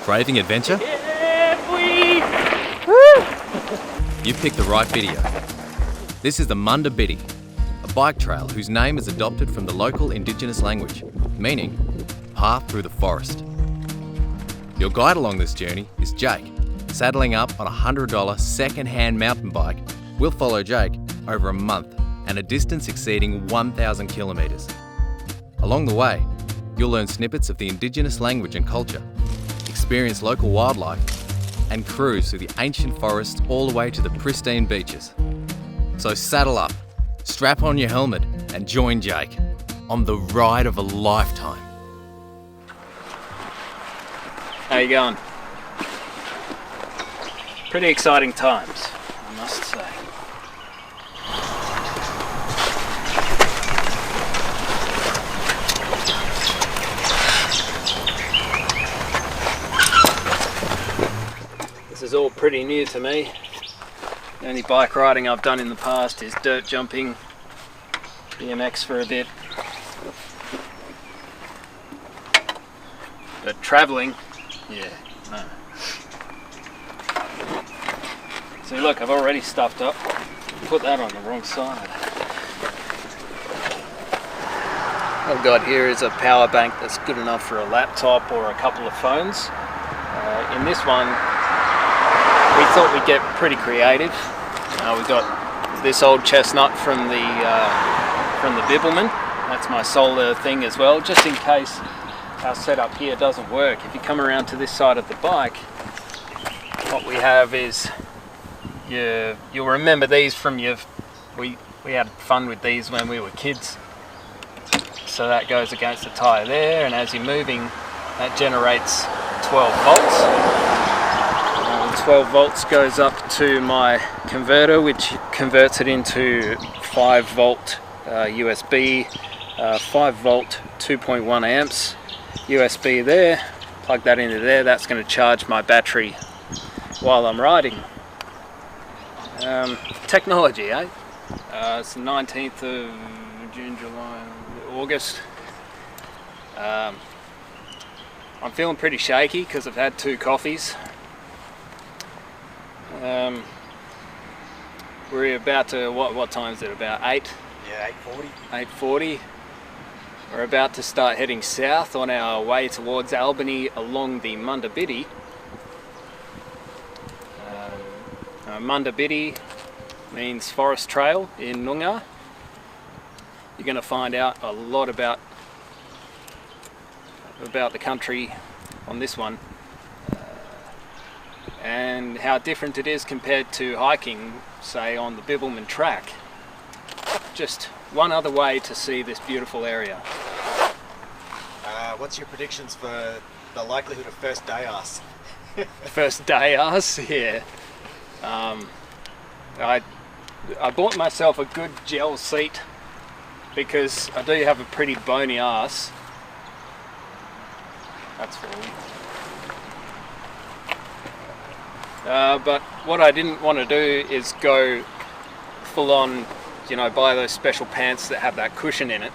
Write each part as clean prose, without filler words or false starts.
Braving adventure? You picked the right video. This is the Munda Biddi, a bike trail whose name is adopted from the local indigenous language, meaning path through the forest. Your guide along this journey is Jake. Saddling up on a $100 second-hand mountain bike, we'll follow Jake over a month and a distance exceeding 1,000 kilometres. Along the way, you'll learn snippets of the indigenous language and culture, experience local wildlife, and cruise through the ancient forests all the way to the pristine beaches. So saddle up, strap on your helmet, and join Jake on the ride of a lifetime. How you going? Pretty exciting times, I must say. This is all pretty new to me. The only bike riding I've done in the past is dirt jumping, BMX for a bit. But travelling, yeah, no. So look, I've already stuffed up. Put that on the wrong side. What I've got here is a power bank that's good enough for a laptop or a couple of phones. In this one, we thought we'd get pretty creative. We've got this old chestnut from the Bibbulmun. That's my solar thing as well, just in case our setup here doesn't work. If you come around to this side of the bike, what we have is, you'll remember these from we had fun with these when we were kids. So that goes against the tyre there, and as you're moving, that generates 12 volts. 12 volts goes up to my converter, which converts it into 5 volt USB, 5 volt 2.1 amps USB there. Plug that into there. That's going to charge my battery while I'm riding. Technology, eh? It's the 19th of June, July, August. I'm feeling pretty shaky because I've had 2 coffees. We're about to, what time is it? About 8? Yeah, 8:40. 8:40. We're about to start heading south on our way towards Albany along the Munda Biddi. Munda Biddi means forest trail in Noongar. You're going to find out a lot about the country on this one, and how different it is compared to hiking, say, on the Bibbulmun Track. Just one other way to see this beautiful area. What's your predictions for the likelihood of first day ice? First day ice, yeah. I bought myself a good gel seat because I do have a pretty bony ass. That's falling. But what I didn't want to do is go full on, buy those special pants that have that cushion in it,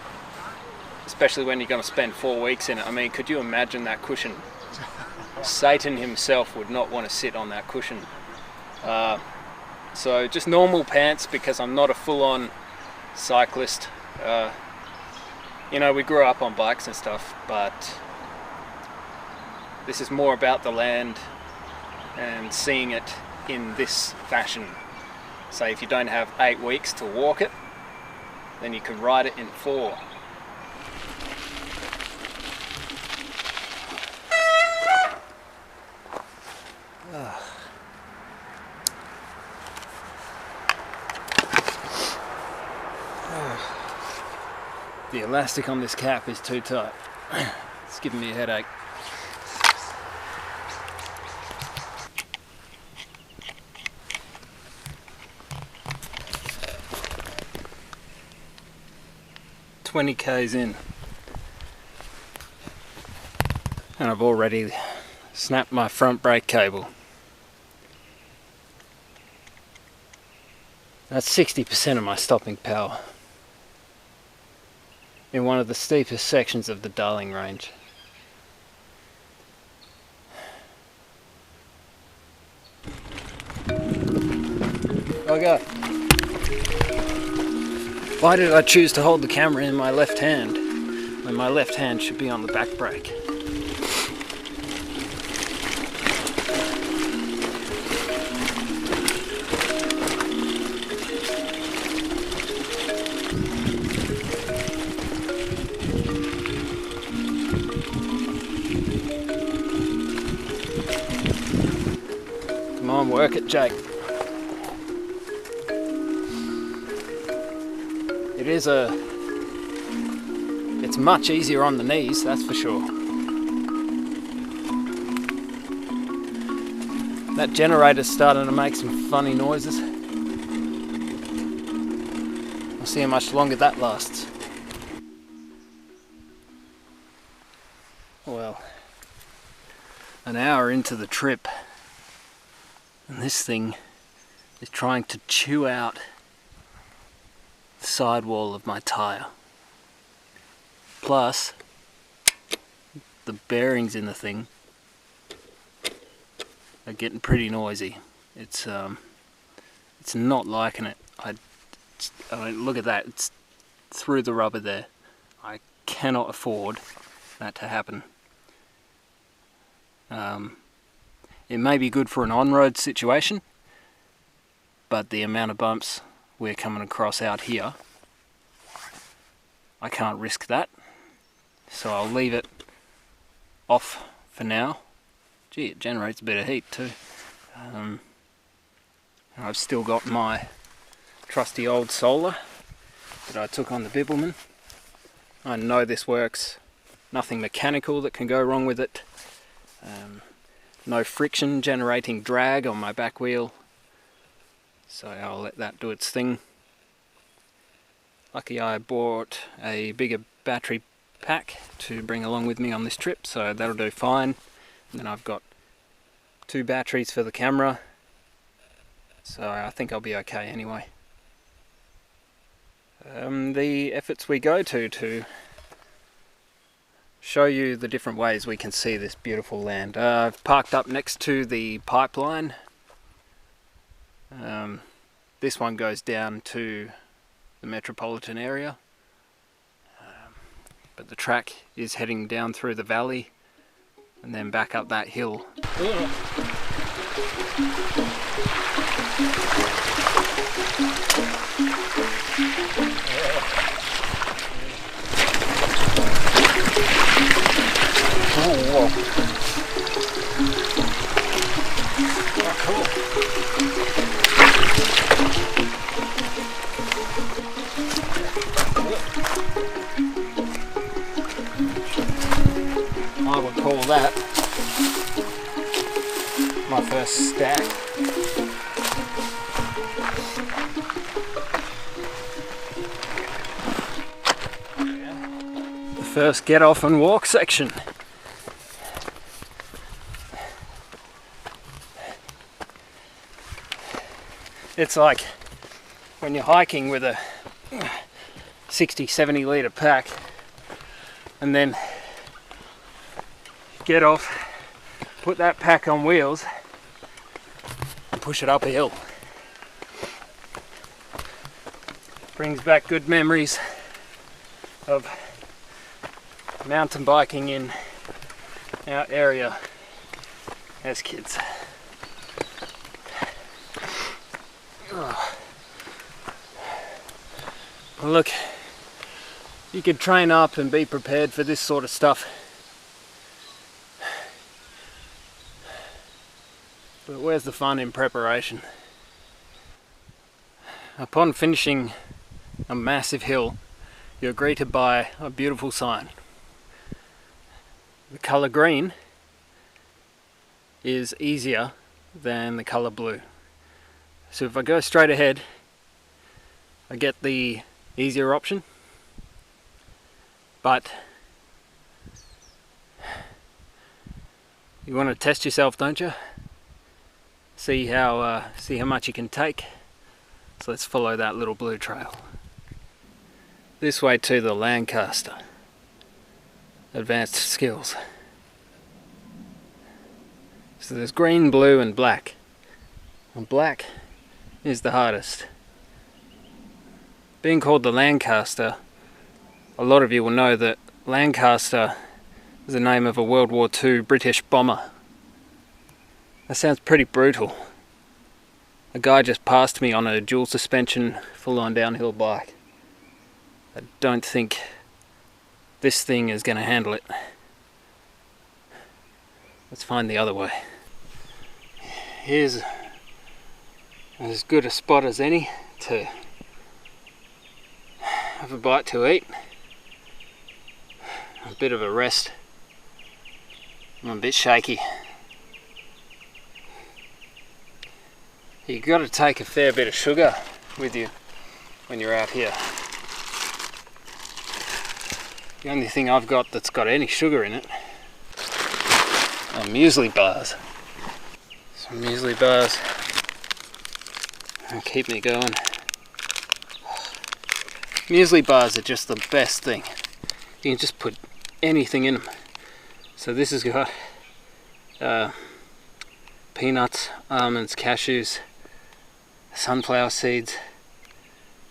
especially when you're going to spend 4 weeks in it. I mean, could you imagine that cushion? Satan himself would not want to sit on that cushion. So just normal pants, because I'm not a full-on cyclist. We grew up on bikes and stuff, but this is more about the land and seeing it in this fashion. So if you don't have 8 weeks to walk it, then you can ride it in 4. The elastic on this cap is too tight. It's giving me a headache. $20Ks in, and I've already snapped my front brake cable. That's 60% of my stopping power in one of the steepest sections of the Darling Range. go. Why did I choose to hold the camera in my left hand when my left hand should be on the back brake? Come on, work it, Jake. It's much easier on the knees, that's for sure. That generator's starting to make some funny noises. We'll see how much longer that lasts. Well, an hour into the trip, and this thing is trying to chew out the sidewall of my tyre. Plus, the bearings in the thing are getting pretty noisy. It's not liking it. I mean, look at that. It's through the rubber there. I cannot afford that to happen. It may be good for an on-road situation, but the amount of bumps we're coming across out here, I can't risk that. So I'll leave it off for now. Gee, it generates a bit of heat too. I've still got my trusty old solar that I took on the Bibbulmun. I know this works. Nothing mechanical that can go wrong with it. No friction generating drag on my back wheel. So I'll let that do its thing. Lucky I bought a bigger battery pack to bring along with me on this trip, so that'll do fine. And then I've got 2 batteries for the camera, so I think I'll be okay anyway. The efforts we go to show you the different ways we can see this beautiful land. I've parked up next to the pipeline. This one goes down to the metropolitan area, but the track is heading down through the valley and then back up that hill. Oh, cool. I would call that my first stack. The first get off and walk section. It's like when you're hiking with a 60-70 litre pack and then get off, put that pack on wheels and push it up a hill. Brings back good memories of mountain biking in our area as kids. Well, look, you could train up and be prepared for this sort of stuff, but where's the fun in preparation? Upon finishing a massive hill, you're greeted by a beautiful sign. The colour green is easier than the colour blue. So if I go straight ahead, I get the easier option, but you want to test yourself, don't you? See how much you can take. So let's follow that little blue trail. This way to the Lancaster. Advanced skills. So there's green, blue and black. And black is the hardest. Being called the Lancaster, a lot of you will know that Lancaster is the name of a World War II British bomber. That sounds pretty brutal. A guy just passed me on a dual suspension full-on downhill bike. I don't think this thing is going to handle it. Let's find the other way. Here's as good a spot as any to have a bite to eat. A bit of a rest. I'm a bit shaky. You've got to take a fair bit of sugar with you when you're out here. The only thing I've got that's got any sugar in it are muesli bars. Some muesli bars will keep me going. Muesli bars are just the best thing. You can just put anything in them. So this has got peanuts, almonds, cashews, sunflower seeds,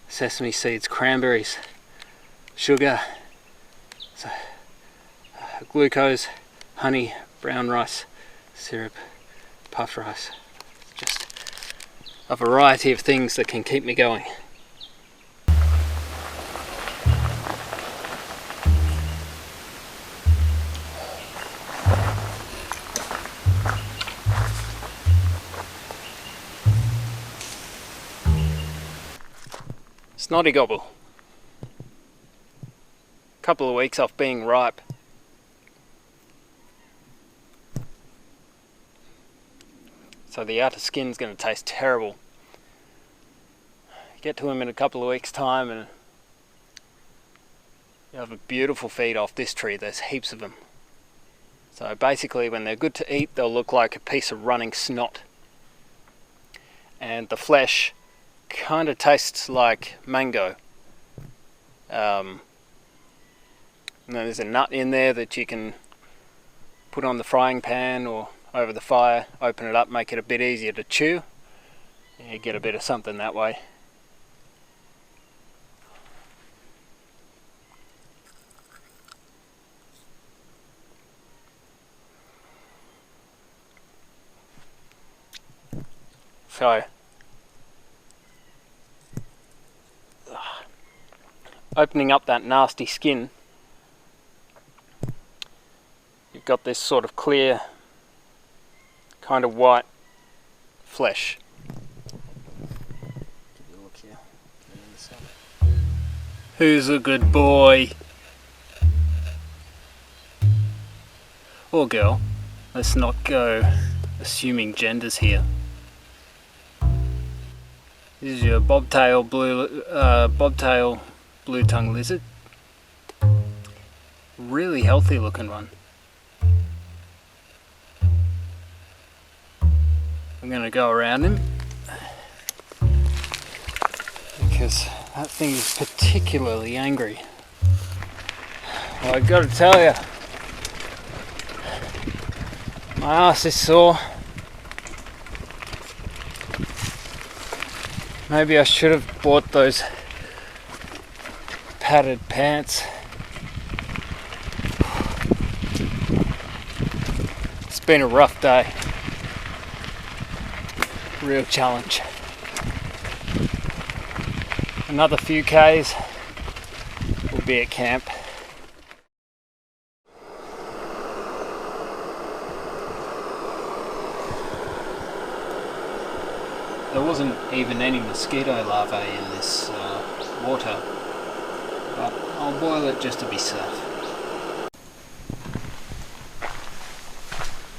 sesame seeds, cranberries, sugar, glucose, honey, brown rice, syrup, puffed rice. Just a variety of things that can keep me going. Snotty gobble. Couple of weeks off being ripe. So the outer skin's going to taste terrible. Get to them in a couple of weeks' time and you have a beautiful feed off this tree. There's heaps of them. So basically when they're good to eat, they'll look like a piece of running snot. And the flesh kind of tastes like mango. And then there's a nut in there that you can put on the frying pan or over the fire, open it up, make it a bit easier to chew. You get a bit of something that way. So opening up that nasty skin, you've got this sort of clear, kind of white flesh. Look here. Who's a good boy? Or girl. Let's not go assuming genders here. This is your bobtail blue tongue lizard. Really healthy looking one. I'm going to go around him because that thing is particularly angry. Well, I've got to tell you, my ass is sore. Maybe I should have bought those padded pants. It's been a rough day. Real challenge. Another few Ks, we'll be at camp. There wasn't even any mosquito larvae in this water, but I'll boil it just to be safe.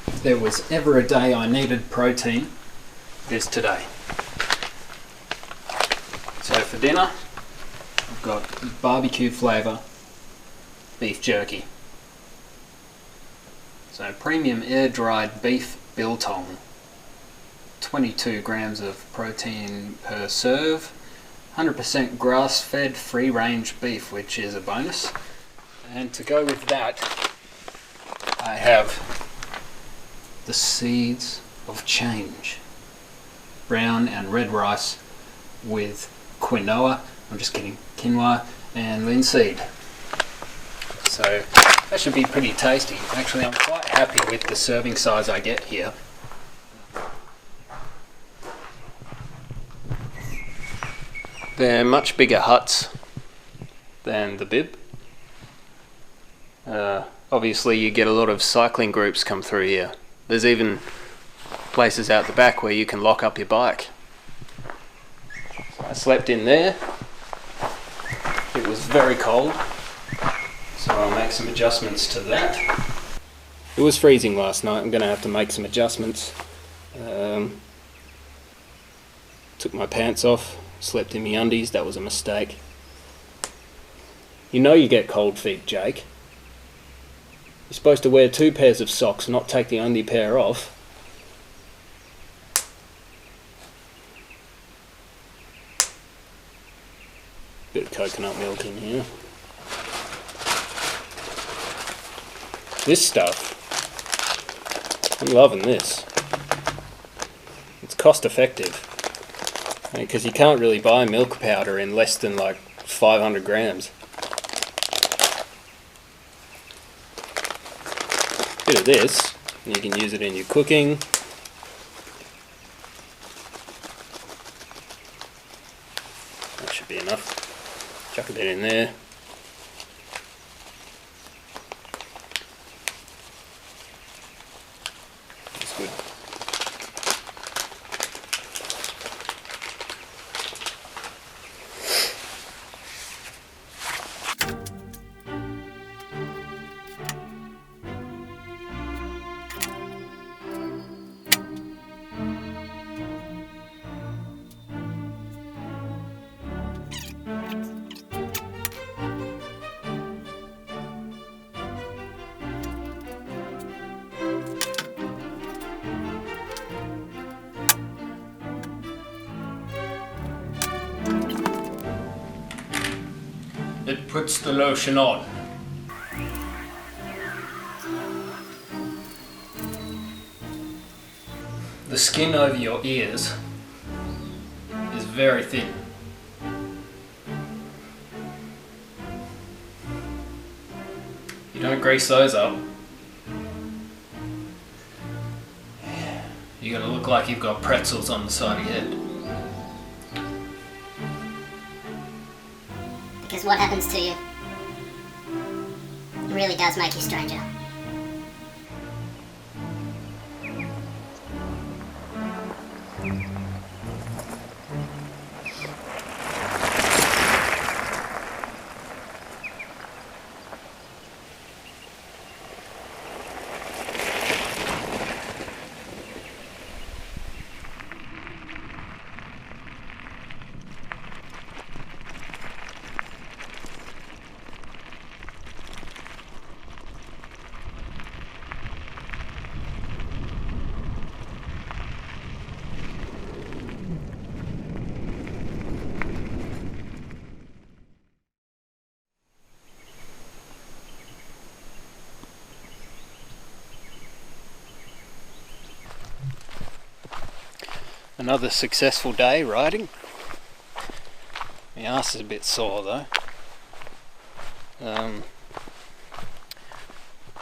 If there was ever a day I needed protein, it is today. So for dinner, I've got barbecue flavour beef jerky. So premium air-dried beef biltong. 22 grams of protein per serve, 100% grass-fed free-range beef, which is a bonus. And to go with that, I have the seeds of change. brown and red rice with quinoa, I'm just kidding, quinoa and linseed. So that should be pretty tasty. Actually, I'm quite happy with the serving size I get here. They're much bigger huts than the Bib. Obviously you get a lot of cycling groups come through here. There's even places out the back where you can lock up your bike. So I slept in there. It was very cold, so I'll make some adjustments to that. It was freezing last night. I'm going to have to make some adjustments. Took my pants off, slept in my undies. That was a mistake. You know you get cold feet, Jake. You're supposed to wear 2 pairs of socks, not take the undie pair off. Bit of coconut milk in here. This stuff, I'm loving this. It's cost effective, because you can't really buy milk powder in less than like 500 grams. Bit of this, and you can use it in your cooking. That should be enough. Chuck a bit in there. That's good. It puts the lotion on. The skin over your ears is very thin. You don't grease those up, you're gonna look like you've got pretzels on the side of your head. Because what happens to you really does make you stranger. Another successful day riding. My arse is a bit sore though. I'm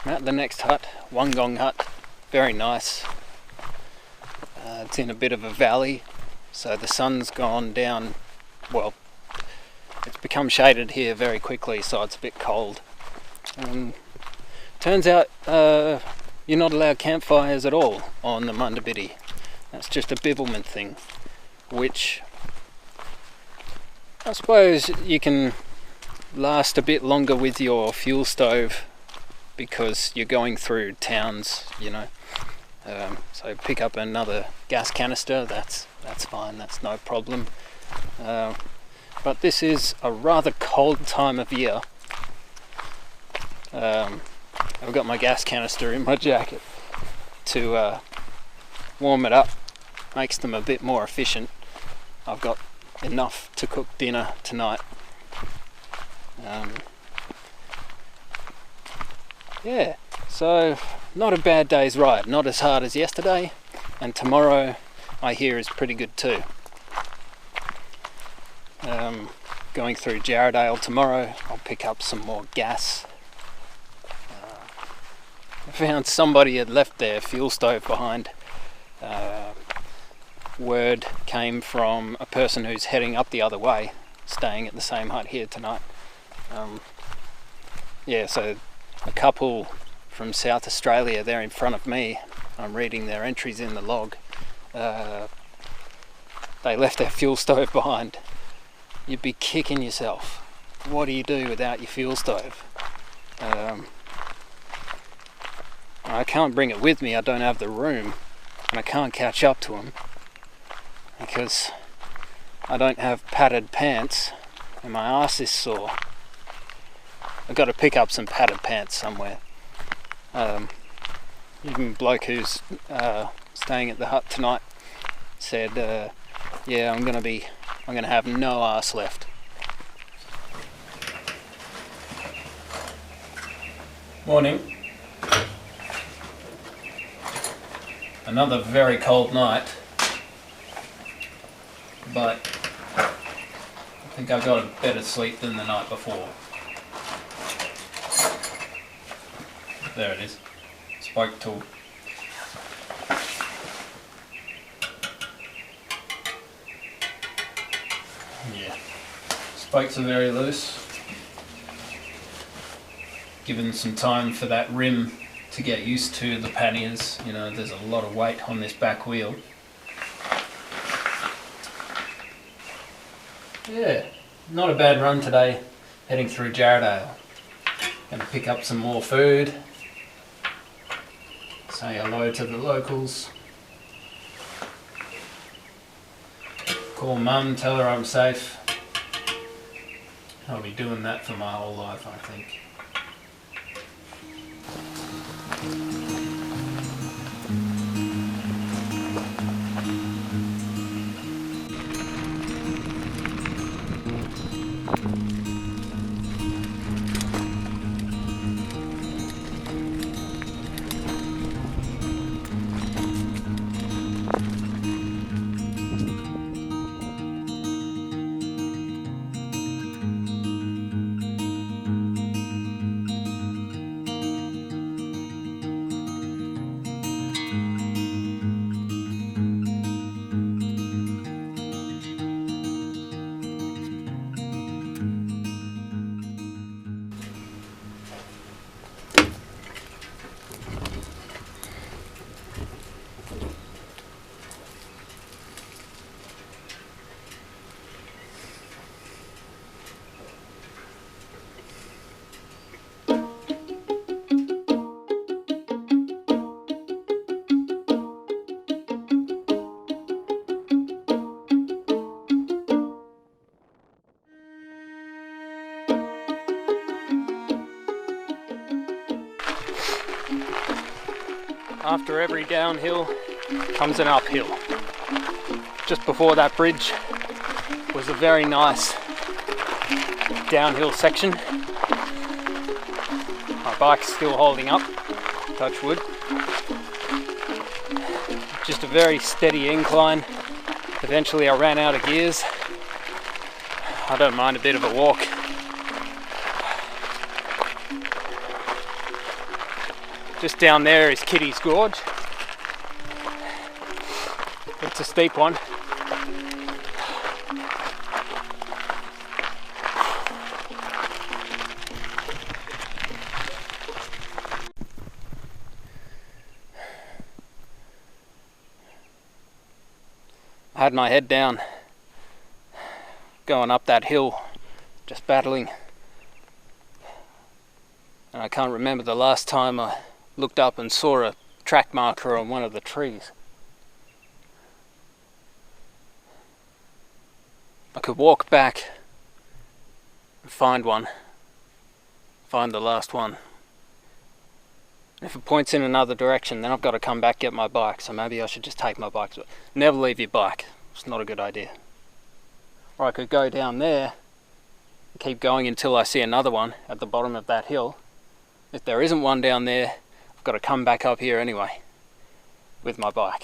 at the next hut, Wungong Hut, very nice. It's in a bit of a valley, so the sun's gone down, well, it's become shaded here very quickly, so it's a bit cold. Turns out you're not allowed campfires at all on the Munda Biddi. That's just a Bibbulmun thing, which I suppose you can last a bit longer with your fuel stove because you're going through towns, you know. So pick up another gas canister, that's fine, that's no problem. But this is a rather cold time of year. I've got my gas canister in my jacket to warm it up, makes them a bit more efficient. I've got enough to cook dinner tonight. Yeah, so not a bad day's ride, not as hard as yesterday, and tomorrow I hear is pretty good too. Going through Jarrahdale tomorrow, I'll pick up some more gas. I found somebody had left their fuel stove behind. Word came from a person who's heading up the other way, staying at the same hut here tonight. So a couple from South Australia, they're in front of me. I'm reading their entries in the log. They left their fuel stove behind. You'd be kicking yourself. What do you do without your fuel stove? I can't bring it with me, I don't have the room, and I can't catch up to them because I don't have padded pants and my arse is sore. I've got to pick up some padded pants somewhere. Even bloke who's staying at the hut tonight said, I'm gonna have no arse left. Morning. Another very cold night, but I think I got a better sleep than the night before. There it is. Spoke tool. Yeah. Spokes are very loose. Given some time for that rim to get used to the panniers, there's a lot of weight on this back wheel. Yeah, not a bad run today, heading through Jarrahdale. Gonna pick up some more food, say hello to the locals, call Mum, tell her I'm safe. I'll be doing that for my whole life, I think. After every downhill comes an uphill. Just before that bridge was a very nice downhill section. My bike's still holding up, touch wood. Just a very steady incline. Eventually I ran out of gears. I don't mind a bit of a walk. Just down there is Kitty's Gorge. It's a steep one. I had my head down, going up that hill, just battling. And I can't remember the last time I looked up and saw a track marker on one of the trees. I could walk back and find one, find the last one. If it points in another direction, then I've got to come back, get my bike, so maybe I should just take my bike. Never leave your bike, it's not a good idea. Or I could go down there and keep going until I see another one at the bottom of that hill. If there isn't one down there, I've got to come back up here anyway with my bike.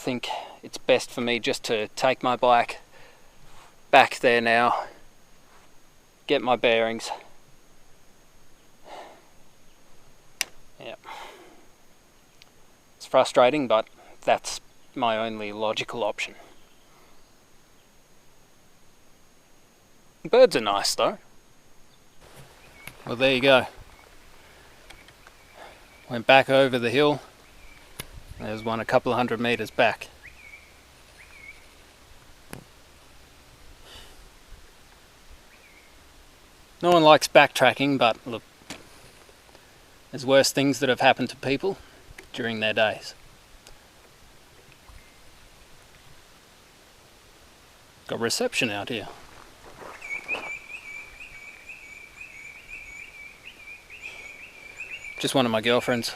think it's best for me just to take my bike back there now, get my bearings. Yeah. It's frustrating, but that's my only logical option. Birds are nice though. Well, there you go. Went back over the hill. There's one a couple of 100 meters back. No one likes backtracking, but look, there's worse things that have happened to people during their days. Got reception out here. Just one of my girlfriends.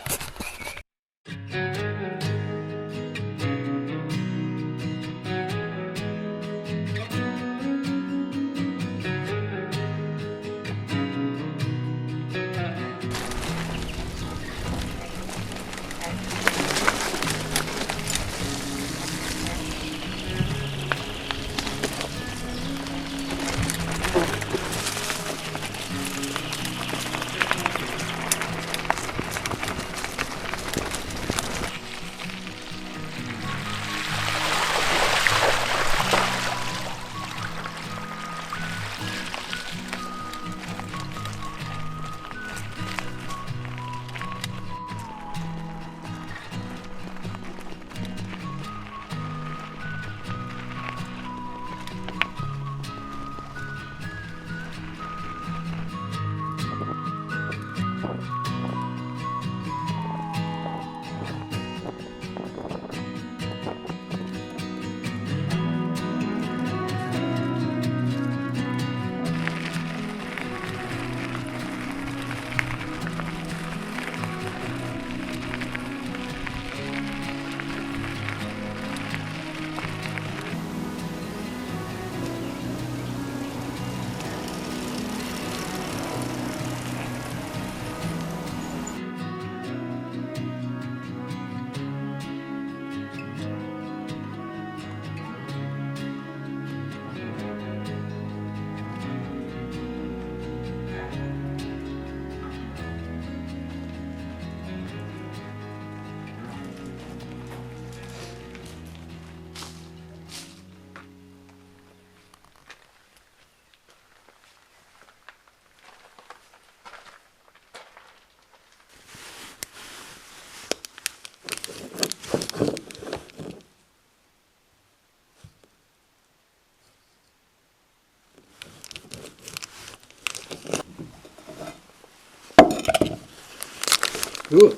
Ooh,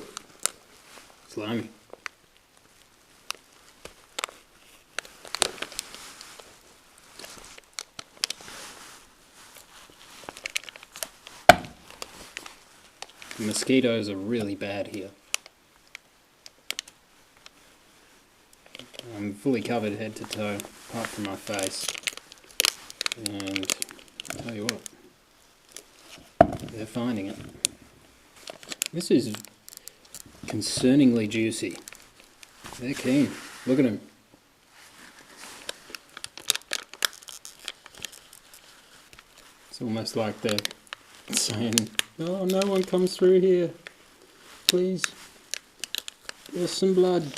slimy. The mosquitoes are really bad here. I'm fully covered head to toe, apart from my face. And I'll tell you what, they're finding it. This is concerningly juicy. They're keen. Look at them. It's almost like they're saying, "Oh, no one comes through here. Please, give us some blood."